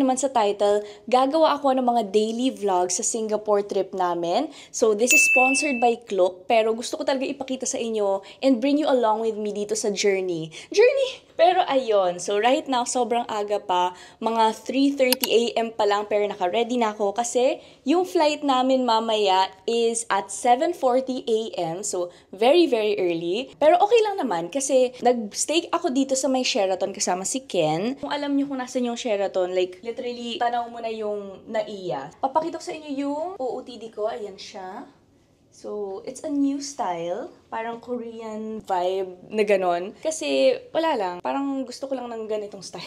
naman sa title, gagawa ako ng mga daily vlogs sa Singapore trip namin. So this is sponsored by Klook, pero gusto ko talaga ipakita sa inyo and bring you along with me dito sa journey. Pero ayun, so right now, sobrang aga pa. Mga 3:30 AM pa lang, pero naka-ready na ako kasi yung flight namin mamaya is at 7:40 AM. So, very, very early. Pero okay lang naman kasi nag-stay ako dito sa may Sheraton kasama si Ken. Kung alam niyo kung nasan yung Sheraton, like literally, tanaw mo na yung NAIA. Papakita ko sa inyo yung OOTD ko. Ayan siya. So, it's a new style. Parang Korean vibe na ganon. Kasi, wala lang. Parang gusto ko lang ng ganitong style.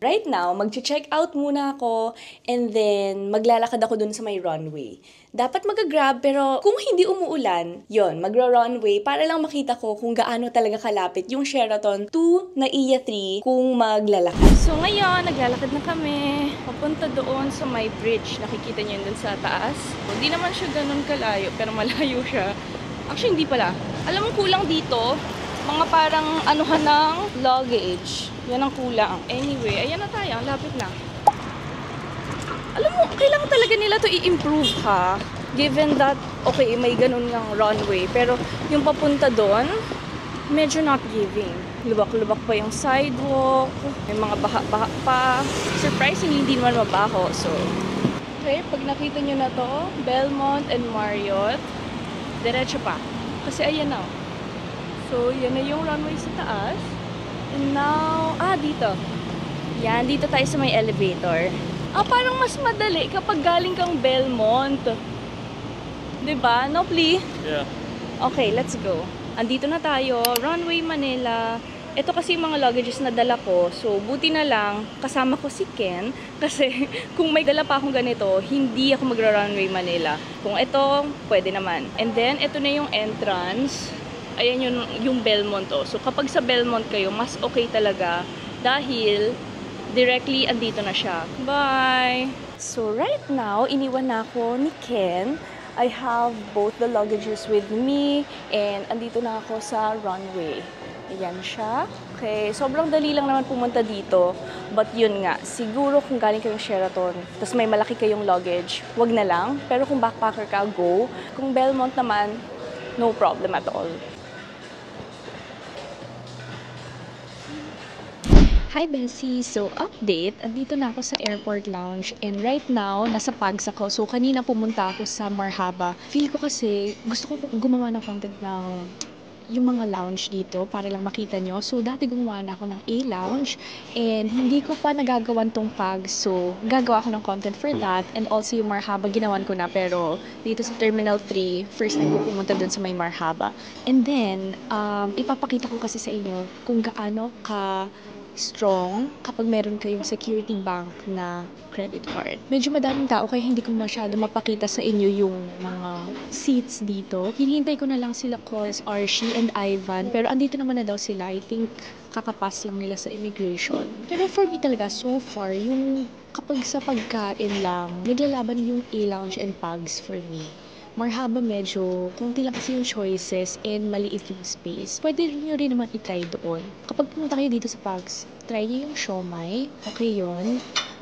Right now, mag-check out muna ako and then maglalakad ako dun sa may runway. Dapat mag-grab pero kung hindi umuulan, yon, magra-runway para lang makita ko kung gaano talaga kalapit yung Sheraton to NAIA 3 kung maglalakad. So ngayon, naglalakad na kami. Papunta doon sa may bridge. Nakikita niyo yun dun sa taas. Hindi naman siya ganun kalayo pero malayo siya. Actually, hindi pala. Alam mo, kulang dito. Mga parang anuhan ng luggage. Yan ang kulang. Anyway, ayan na tayo. Lapit na. Alam mo, kailangan talaga nila to i-improve ha. Given that, okay, may ganun ngang runway. Pero yung papunta doon, medyo not giving. Lubak-lubak pa yung sidewalk. May mga baha-baha pa. Surprisingly, hindi naman mabaho. So, okay, pag nakita nyo na to, Belmont and Marriott, diretso pa. Kasi ayan na. So, yan na yung runway sa taas. And now, dito. Yan, dito tayo sa may elevator. Parang mas madali kapag galing kang Belmont. Diba? No, please? Yeah. Okay, let's go. Andito na tayo. Runway Manila. Ito kasi yung mga luggages na dala ko. So, buti na lang, kasama ko si Ken. Kasi, kung may dala pa akong ganito, hindi ako magra-runway Manila. Kung ito, pwede naman. And then, ito na yung entrance. Ayan yung Belmont. So, kapag sa Belmont kayo, mas okay talaga. Dahil, directly, andito na siya. Bye! So, right now, iniwan na ako ni Ken. I have both the luggages with me. And, andito na ako sa runway. Ayan siya. Okay, sobrang dali lang naman pumunta dito. But yun nga, siguro kung galing kayong Sheraton, tapos may malaki kayong luggage, wag na lang. Pero kung backpacker ka, go. Kung Belmont naman, no problem at all. Hi Bessie! So, update. Andito na ako sa airport lounge and right now, nasa Pags ako. So, kanina pumunta ako sa Marhaba. Feel ko kasi, gusto ko gumawa ng content ng yung mga lounge dito para lang makita nyo. So, dati gumawa na ako ng A-lounge and hindi ko pa nagagawan tong Pags. So, gagawa ako ng content for that and also yung Marhaba, ginawan ko na. Pero, dito sa Terminal 3, first time ko pumunta dun sa may Marhaba. And then, ipapakita ko kasi sa inyo kung gaano ka strong kapag meron kayong Security Bank na credit card. Medyo madaming tao kaya hindi ko masyado mapakita sa inyo yung mga seats dito. Hinihintay ko na lang sila Coles, Archie, and Ivan. Pero andito naman na daw sila. I think kakapas lang nila sa immigration. Pero for me talaga, so far, yung kapag sa pagkain lang, naglalaban yung A-Lounge and Pags for me. Marhaba medyo, kunti lang kasi yung choices and maliit yung space. Pwede nyo rin naman i-try doon. Kapag pumunta kayo dito sa Pags, try nyo yung siomai. Okay yun.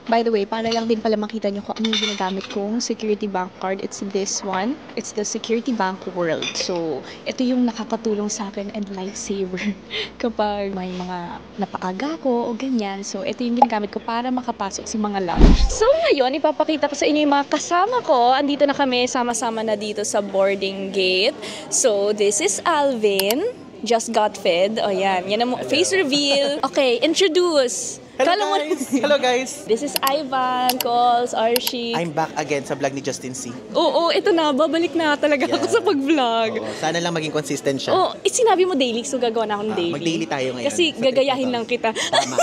By the way, para lang din pala makita nyo kung ano yung ginagamit kong Security Bank card. It's this one. It's the Security Bank World. So, ito yung nakakatulong sa akin and lifesaver kapag may mga napaaga ko o ganyan. So, ito yung ginagamit ko para makapasok sa mga lounge. So, ngayon, ipapakita ko sa inyo yung mga kasama ko. Andito na kami, sama-sama na dito sa boarding gate. So, this is Alvin. Just got fed. O, yan. Yan ang face reveal. Okay, introduce. Hello guys! Hello guys! This is Ivan, Coles, Archie. I'm back again sa vlog ni Justin C. Oo, ito na. Babalik na talaga ako sa pag-vlog. Oo, sana lang maging consistent siya. Oo, sinabi mo daily, so gagawa na akong daily. Mag-daily tayo ngayon. Kasi gagayahin lang kita. Tama.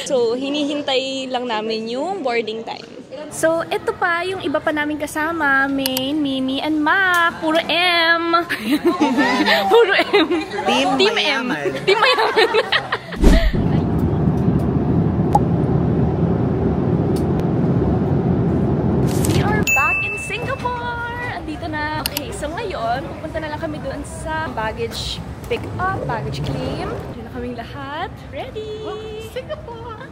So, hinihintay lang namin yung boarding time. So, ito pa yung iba pa namin kasama. Main, Mimi, and Mac. Puro M. Puro M. Team Mayaman. M. Team Mayaman. So ngayon, pupunta na lang kami doon sa baggage pick up, baggage claim. Doon na kaming lahat. Ready! Singapore!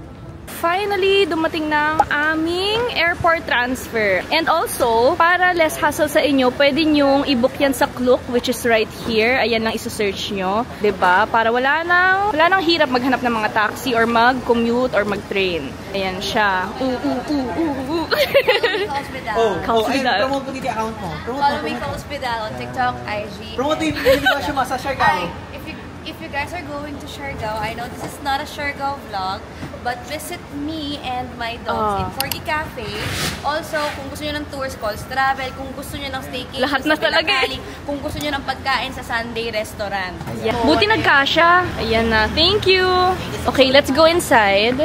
finally, dumating na ang aming airport transfer. And also, para less hassle sa inyo, pwede nyong i-book yan sa Klook, which is right here. Ayan lang isa-search nyo. 'Di ba? Para wala nang hirap maghanap ng mga taxi or mag-commute or mag-train. Ayan siya. Ay, promote mo dito account mo. Follow me ka Hospital on TikTok, IG. Promote mo yung negosyo mo sa Siargao. If you guys are going to Siargao, I know this is not a Siargao vlog, but visit me and my dogs in Forgy Cafe. Also, kung gusto nyo ng tours, calls travel. Kung gusto nyo ng staycation Lahat na sa talaga Pilacali. Kung gusto nyo ng pagkain sa Sunday Restaurant. Yeah. Buti nagkasya. Ayan na. Thank you. Okay, let's go inside.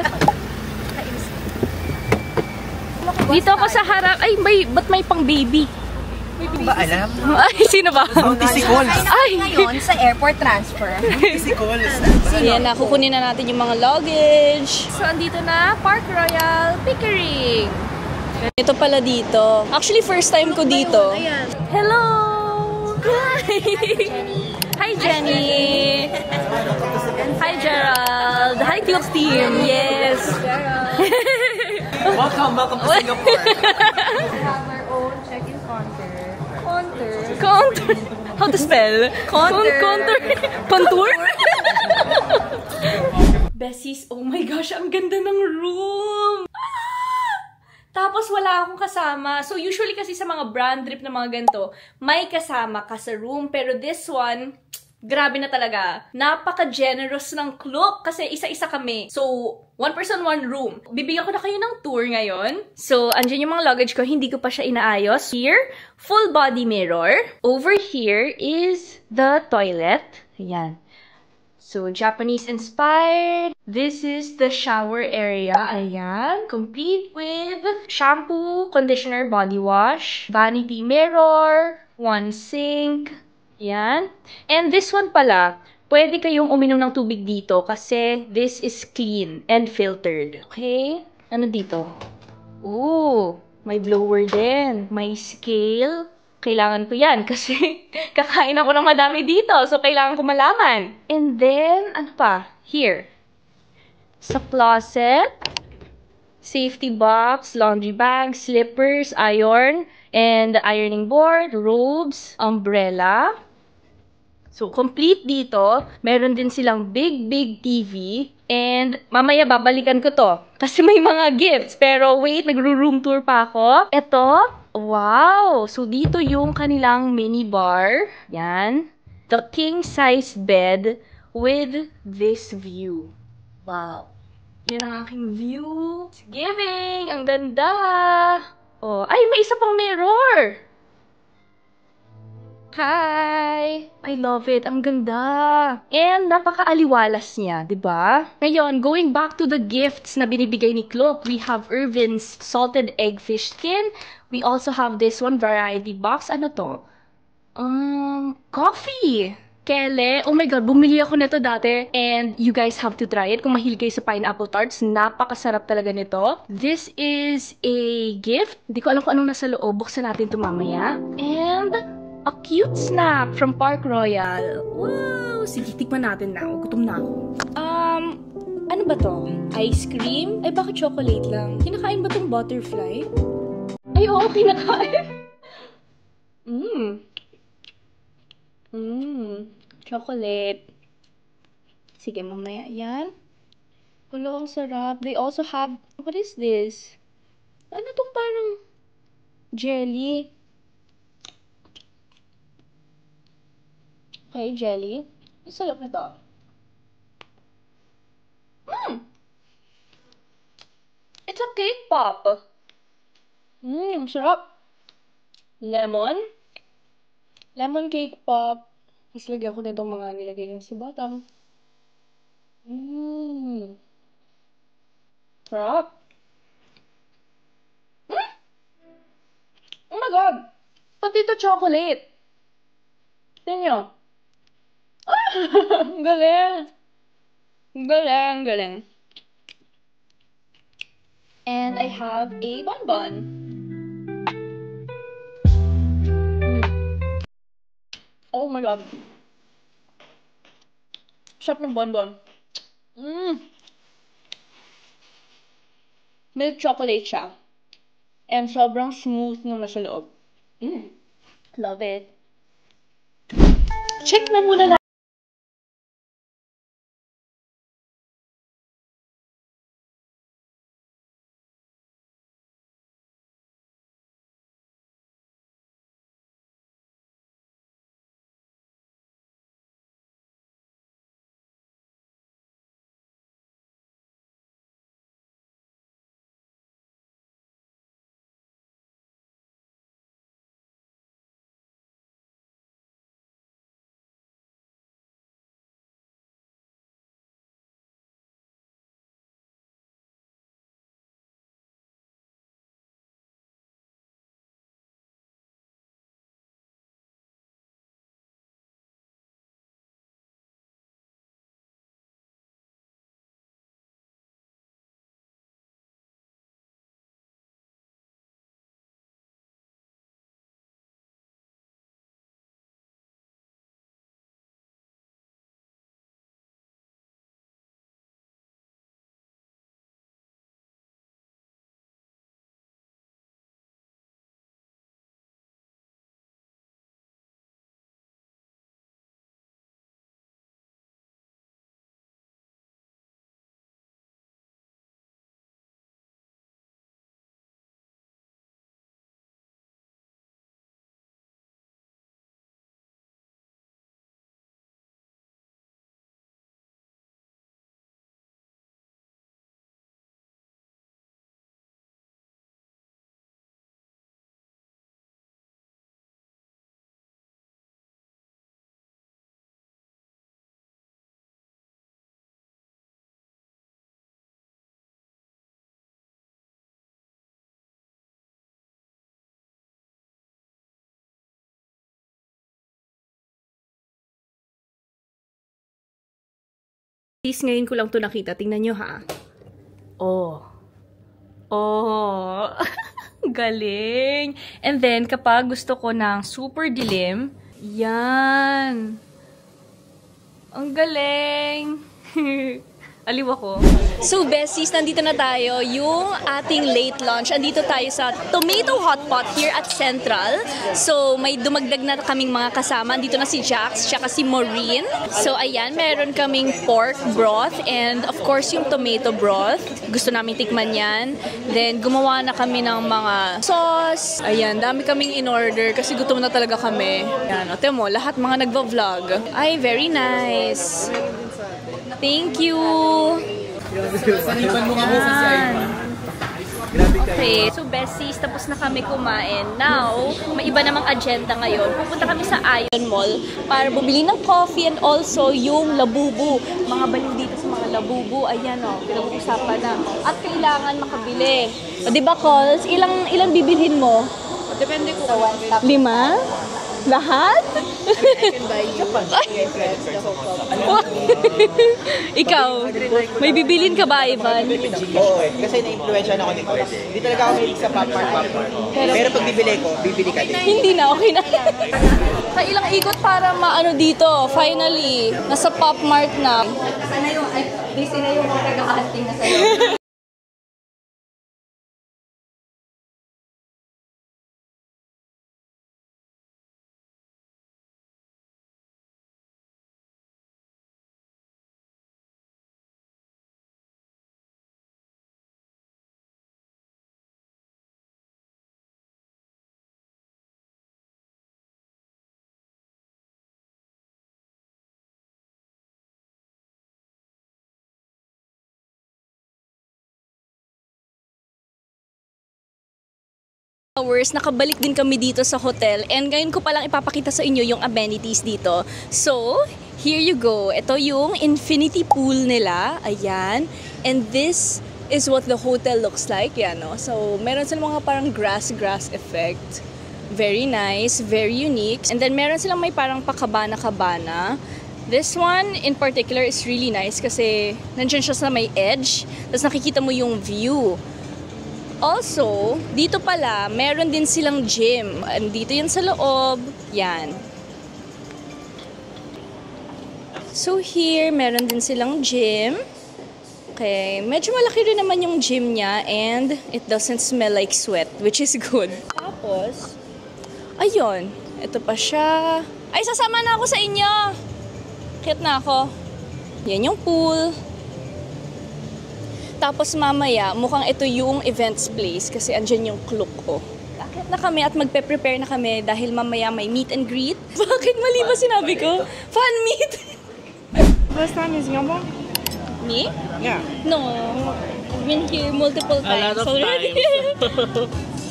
Dito ako sa harap. Ay, ba't may pang baby? Hindi ba alam? Ay, sino ba? Tisicol. Ay! Ngayon sa airport transfer. Tisicol. Ayan na, kukunin na natin yung mga luggage. So, andito na, Park Royal Pickering. Ito pala dito. Actually, first time ko dito. Hello! Hi, Jenny! Hi, Gerald! Hi, Close Team! Yes! Welcome to Singapore. We have our own check-in counter. Contour. How to spell? Contour. Contour? Bessies, oh my gosh, ang ganda ng room! Tapos wala akong kasama. So usually kasi sa mga brand trip na mga ganito, may kasama ka sa room. Pero this one, grabe na talaga. Napaka-generous ng Klook kasi isa-isa kami. So, one person, one room. Bibigyan ko na kayo ng tour ngayon. So, andyan yung mga luggage ko. Hindi ko pa siya inaayos. Here, full body mirror. Over here is the toilet. Ayan. So, Japanese-inspired. This is the shower area. Ayan. Complete with shampoo, conditioner, body wash, vanity mirror, one sink. Yan. And this one pala, pwede kayong uminom ng tubig dito kasi this is clean and filtered. Okay? Ano dito? Ooh, may blower din. May scale. Kailangan ko yan kasi kakain ako ng madami dito. So, kailangan ko malaman. And then, ano pa? Here. Sa closet, safety box, laundry bag, slippers, iron, and ironing board, robes, umbrella. So, complete dito. Meron din silang big TV. And, mamaya babalikan ko to. Kasi may mga gifts. Pero, wait, nagro-room tour pa ako. Ito, wow! So, dito yung kanilang mini bar. Yan. The king-size bed with this view. Wow. Yan ang aking view. It's giving! Ang ganda! Oh, ay, may isa pang mirror! Hi! I love it. Ang ganda. And napaka-aliwalas niya, 'di ba? Ngayon, going back to the gifts na binibigay ni Klook, we have Irvin's salted egg fish skin. We also have this one variety box. Ano to? Coffee! Kele, oh my god, bumili ako nito dati and you guys have to try it kung mahilig kayo sa pineapple tarts. Napakasarap talaga nito. This is a gift. Hindi ko alam kung anong nasa loob. Buksan natin ito mamaya. And a cute snack from Park Royal. Wow! Sige, tikman natin na. Gutom na ako. Ano ba to? Ice cream? Ay, bakit chocolate lang? Kinakain ba tong butterfly? Ay, oo, kinakain. Chocolate. Sige, mamaya yan. Wala, ang sarap. They also have, what is this? Ano tong parang jelly? Okay, jelly. Ang sarap na to. It's a cake pop. Ang sarap. Lemon. Lemon cake pop. Mas lagyan ko na itong mga nilagay ng si Batang. Sarap. Oh my god! Pati ito chocolate. Tignan nyo. Ang galing. Ang galing, ang galing. And I have a bonbon. Oh my god. Sarap ng bonbon. Milk chocolate siya. And sobrang smooth naman sa loob. Love it. Check na muna. Please, ngayon ko lang to nakita. Tingnan nyo, ha? Oh. Oh. Galing. And then, kapag gusto ko ng super dilim, yan. Ang galing. Aliw ako. So, besties, nandito na tayo. Yung ating late lunch. Andito tayo sa Tomato Hot Pot here at Central. So, may dumagdag na kaming mga kasama. Andito na si Jax, tsaka si Maureen. So, ayan, meron kaming pork broth and of course yung tomato broth. Gusto namin tikman yan. Then, gumawa na kami ng mga sauce. Ayan, dami kaming in-order kasi gutom na talaga kami. Ayan, o, mo, lahat mga nagva-vlog. Ay, very nice. Thank you! Okay, so besties, tapos na kami kumain. Now, may iba namang agenda ngayon. Pupunta kami sa Ion Mall para bumili ng coffee and also yung labubu. Mga baliw dito sa mga labubu. Ayan o, pinag-uusapan na. At kailangan makabili. O, diba, Cols? Ilang bibilhin mo? Depende ko sa one stop. 5? Lahat? Ikaw, may bibilin ka ba, Ivan? Oo, kasi na-influensya na ako ni Coy. Hindi talaga ako mahilig sa popcorn. Pero pag bibili ko, bibili ka din. Hindi na, okay na. Sa ilang ikot para maano dito, finally, nasa Pop Mart na. Sana yung, busy na yung mga taga-casting na sa'yo. Hours, nakabalik din kami dito sa hotel and ngayon ko palang ipapakita sa inyo yung amenities dito. So, here you go. Ito yung infinity pool nila. Ayan. And this is what the hotel looks like. Yan, no? So, meron silang mga parang grass effect. Very nice, very unique. And then, meron silang may parang pakabana-kabana. This one, in particular, is really nice kasi nandiyan siya sa may edge. Tapos nakikita mo yung view. Also, dito pala, meron din silang gym. Dito yan sa loob. Yan. So here, meron din silang gym. Okay, medyo malaki rin naman yung gym niya and it doesn't smell like sweat, which is good. Tapos, ayun, ito pa siya. Ay, sasama na ako sa inyo! Cute na ako. Yan yung pool. Tapos mamaya, mukhang ito yung events place kasi andyan yung clock ko. Akit na kami at magpe-prepare na kami dahil mamaya may meet and greet. Bakit mali ba sinabi ko? Fan meet! First time in Singapore? Me? Yeah. No. I've been here multiple times already.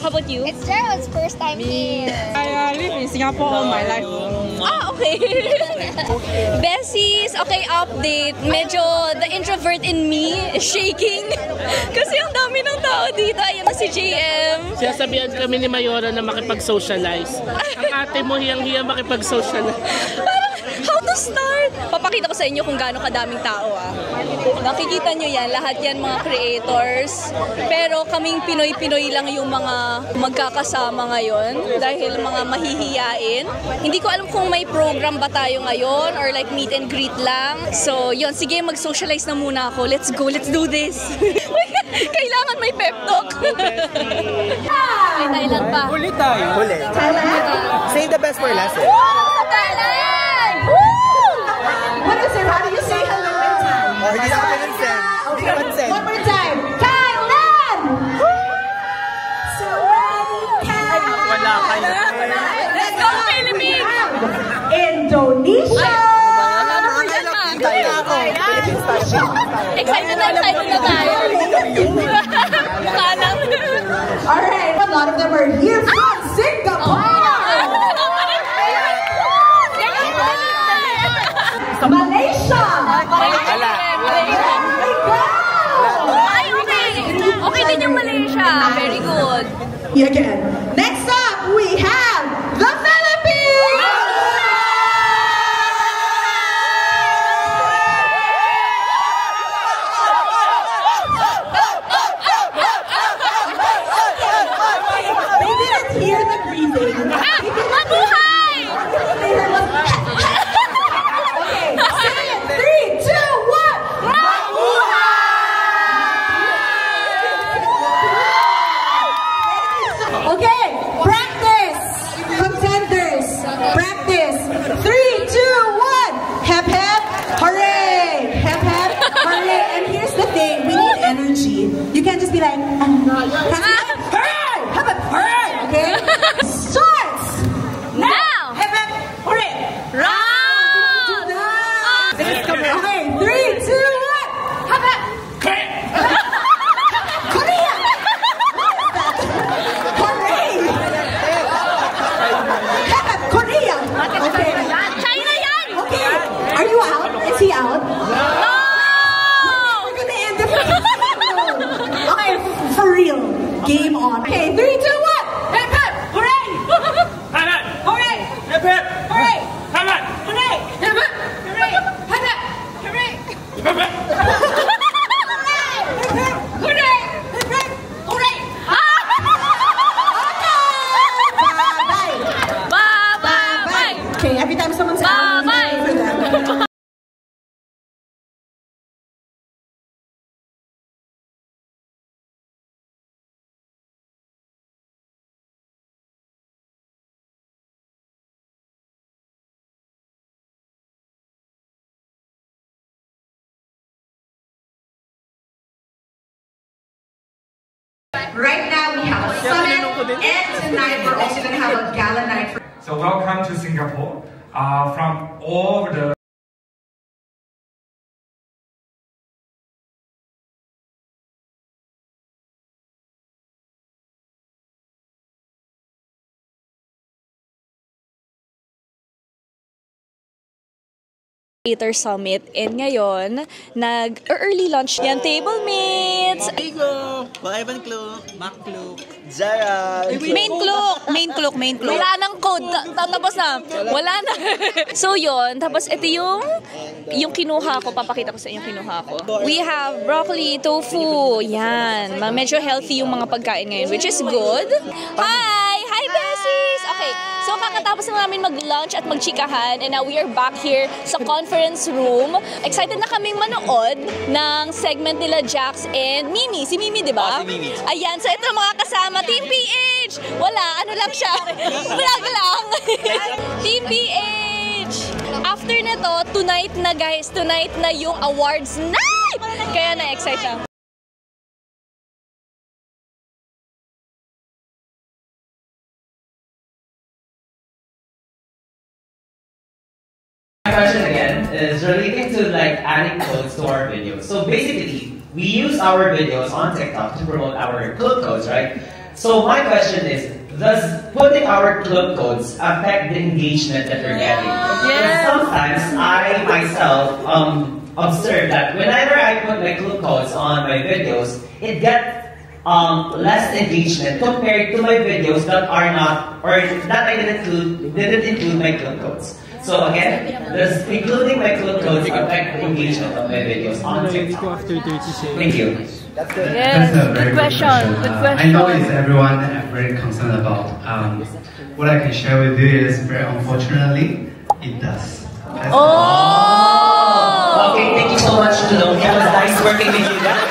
How about you? It's Gerald's first time here. I live in Singapore all my life. Ah, okay. Bessies, okay, update. Medyo the introvert in me is shaking. Kasi ang dami ng tao dito. Ayan na si JM. Sinasabihan kami ni Mayora na makipag-socialize. Ang ate mo hiyang-hiya makipag-socialize. How to start? Papakita ko sa inyo kung gaano kadaming tao Nakikita nyo yan, lahat yan mga creators. Pero kaming Pinoy-Pinoy lang yung mga magkakasama ngayon dahil mga mahihiyain. Hindi ko alam kung may program ba tayo ngayon or like meet and greet lang. So yun, sige mag-socialize na muna ako. Let's go, let's do this. Kailangan may pep talk. Ay, Thailand pa. Huli tayo. Huli. Save the best for last. Thailand! What is it? How do you say hello in Thai? Oh, hindi na kami nag-send. Hindi naman send. One more time. Thailand! So Wala kayo. Let's go, Philippines! Indonesia! Excited na tayo. Mukha lang. Alright, a lot of them are here from Singapore! Malaysia! Okay din yung Malaysia. Very good. Again. Next up, we have the Philippines! They didn't hear the breathing. Mabuhay! Okay, say it. 3, 2, 1. Okay, practice. Contenders, practice. 3, 2, 1. Hep hep, hooray! Hep hep, hooray! And here's the thing, we need energy. You can't just be like, hooray! Hep hep, hooray! Okay? Starts Now! Hep hep, hooray! Round! Okay, 3, 2, 1. Hep hep. Korea! Hooray! Hep hep, Korea! Okay. China yan! Okay. Are you out? Is he out? No! We're gonna end the Okay, for real. Game on. Okay, 3, 2, 1. Hep hep, hooray! Hooray! Hep hep, hooray! Hooray! Hep hep, hooray! Hep hep, hooray! Hooray! Hep hep, hooray! Bye-bye! Bye-bye! Okay, every time someone's out, Bye-bye! for them. Right now we have a summit, and tonight we're also going to have a gala night. So welcome to Singapore. From all over the Creator Summit, and ngayon early launch yan, table mates. Igo, Ivan Cloak, Mac Cloak, Zara. Main cloak. Wala nang code. Tapos na. Wala na. So yun, tapos ito yung kinuha ko, papakita ko sa inyo yung kinuha ko. We have broccoli, tofu, yan. Medyo healthy yung mga pagkain ngayon, which is good. Hi, Bessies! Okay, so kakatapos na namin mag-lunch at magchikahan, and now we are back here sa conference room. Excited na kaming manood ng segment nila Jax and Mimi. Si Mimi, di ba? Si Mimi. Ayan, so ito ang mga kasama. Team PH! Wala, ano lang siya. Vlog lang. Team PH! After na to, tonight na guys. Tonight na yung awards night! Kaya na-excite na. My question again is relating to like adding codes to our videos. So basically, we use our videos on TikTok to promote our club codes, right? So my question is, does putting our club codes affect the engagement that we're getting? Because sometimes I myself observe that whenever I put my club codes on my videos, it gets less engagement compared to my videos that are not, or that I didn't include my club codes. So again, does including my club codes affect the engagement of my videos on TikTok? Thank you. That's good. Yes, That's a very good question. Good question. I know it's everyone very concerned about. What I can share with you is very unfortunately, it does. Okay, thank you so much, Tulong. It was nice working with you guys.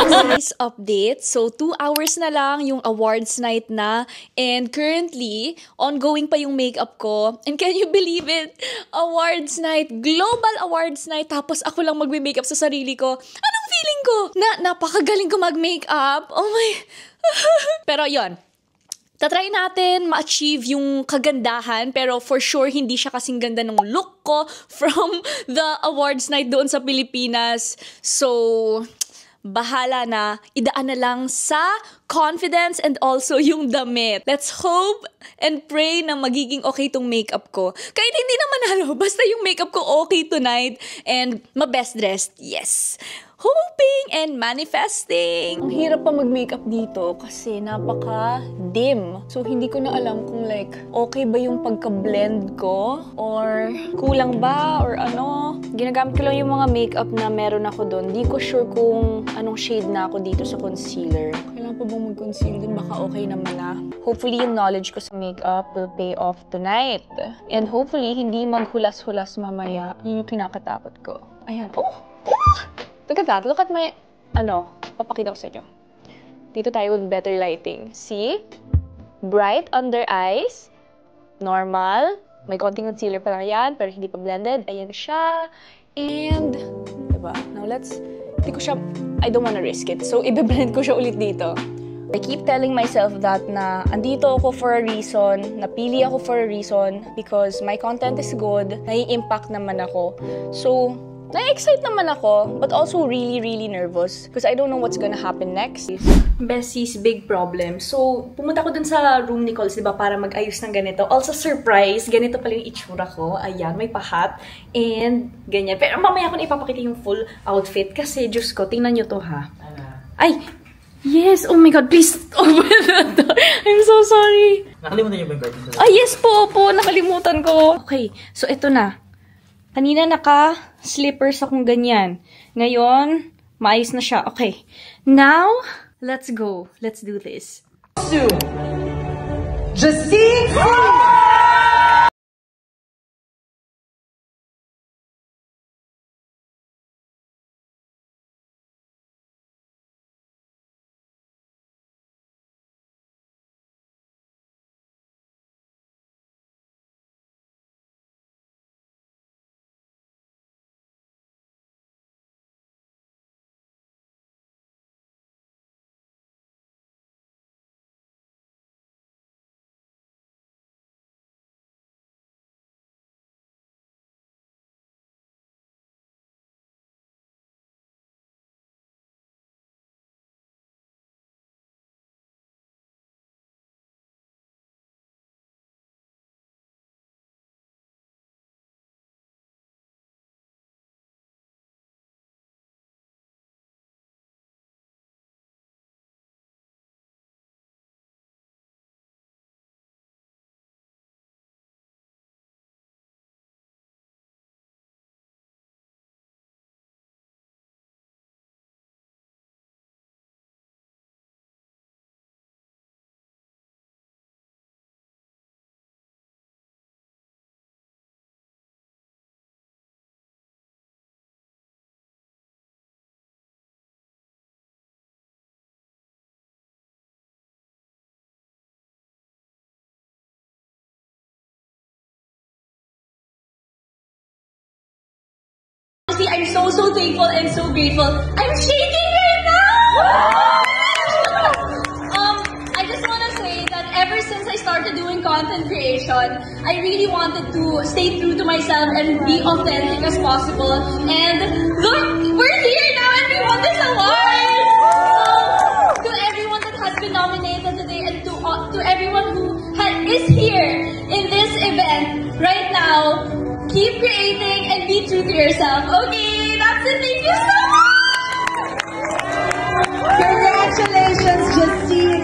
Nice update. So, 2 hours na lang yung awards night na. And currently, ongoing pa yung makeup ko. And can you believe it? Awards night. Global awards night. Tapos ako lang magme-makeup sa sarili ko. Anong feeling ko? Napakagaling ko mag-makeup. Oh my... Pero yon. Tatry natin ma-achieve yung kagandahan, pero for sure hindi siya kasing ganda ng look ko from the awards night doon sa Pilipinas. So, bahala na. Idaan na lang sa confidence and also yung damit. Let's hope and pray na magiging okay tong makeup ko. Kahit hindi naman basta yung makeup ko okay tonight and ma-best dressed. Yes! Hoping and manifesting. Ang hirap pa mag-makeup dito kasi napaka-dim. So, hindi ko na alam kung like, okay ba yung pagka-blend ko? Or kulang ba? Or ano? Ginagamit ko lang yung mga makeup na meron ako doon. Di ko sure kung anong shade na ako dito sa concealer. Kailangan pa bang mag-conceal din? Baka okay naman na. Hopefully, yung knowledge ko sa makeup will pay off tonight. And hopefully, hindi maghulas-hulas mamaya. Yun yung kinakatakot ko. Ayan. Oh! Look at that. Look at my... papakita ko sa inyo. Dito tayo with better lighting. See? Bright under eyes. Normal. May konting concealer pa lang yan, pero hindi pa blended. Ayan siya. And... Diba? Now let's... I don't wanna risk it. So, i-blend ko siya ulit dito. I keep telling myself that na andito ako for a reason, napili ako for a reason because my content is good, nai-impact naman ako. So, na-excite naman ako, but also really, really nervous because I don't know what's gonna happen next. Bessie's big problem. So, pumunta ko dun sa room ni Coles, diba, para mag-ayos ng ganito. Also, surprise, ganito pala yung itsura ko. Ayan, may pahat. And, ganyan. Pero mamaya ko na ipapakita yung full outfit kasi, Diyos ko, tingnan nyo to, ha? Ay! Yes! Oh my God, please open the door. I'm so sorry. Nakalimutan niyo ba yung birthday? Ah, yes po, nakalimutan ko. Okay, so ito na. Kanina naka-slippers akong ganyan. Ngayon, maayos na siya. Okay. Now, let's go. Let's do this. Justine! honestly, I'm so thankful and so grateful. I'm shaking right now! I just want to say that ever since I started doing content creation, I really wanted to stay true to myself and be authentic as possible. And look, we're here now and we won this award! To everyone that has been nominated today and to everyone who is here in this event right now, keep creating and be true to yourself. Okay, that's it. Thank you so much! Congratulations, Justine.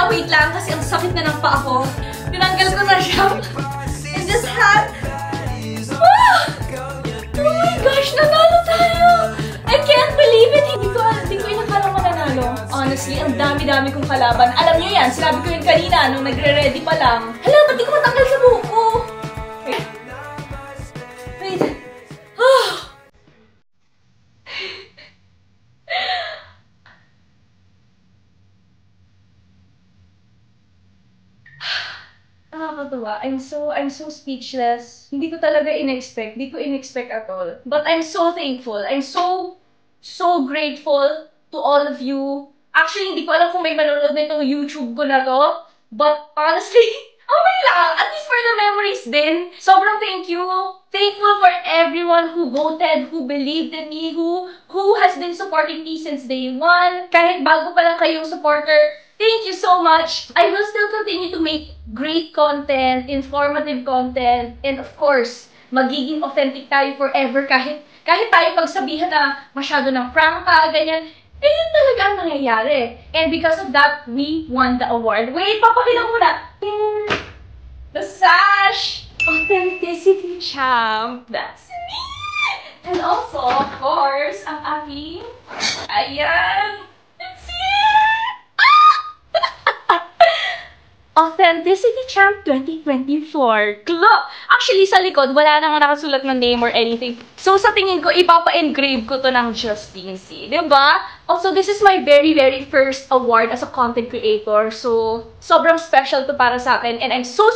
Wait lang, kasi ang sakit na ng paa ko. Tinanggal ko na siya. And this hat. Oh my gosh, nanalo tayo! I can't believe it! Hindi ko inakala mananalo. Honestly, ang dami-dami kong kalaban. Alam niyo yan, sinabi ko yun kanina nung nagre-ready pa lang. Hala, ba't di ko matanggal sa buhok ko? Wait. Nakakatuwa. I'm so speechless. Hindi ko talaga in-expect. Hindi ko in-expect at all. But I'm so thankful. I'm so grateful to all of you. Actually, hindi ko alam kung may manonood na itong YouTube ko na to. But honestly, okay lang. At least for the memories din. Sobrang thank you. Thankful for everyone who voted, who believed in me, who has been supporting me since day one. Kahit bago pa lang kayong supporter, thank you so much. I will still continue to make great content, informative content, and of course, magiging authentic tayo forever kahit tayo pagsabihan na masyado ng prank ka, ganyan. Eh, yun talaga ang nangyayari. And because of that, we won the award. Wait, papakita ko muna. The sash! Authenticity Champ. That's me! And also, of course, ang aking, ayan, it's here! Authenticity Champ 2024. Actually, sa likod, wala nang nakasulat na name or anything. So, sa tingin ko, ipapa-engrave ko to ng Justine C. Diba? Also, this is my very first award as a content creator. So, sobrang special to para sa akin. And I'm so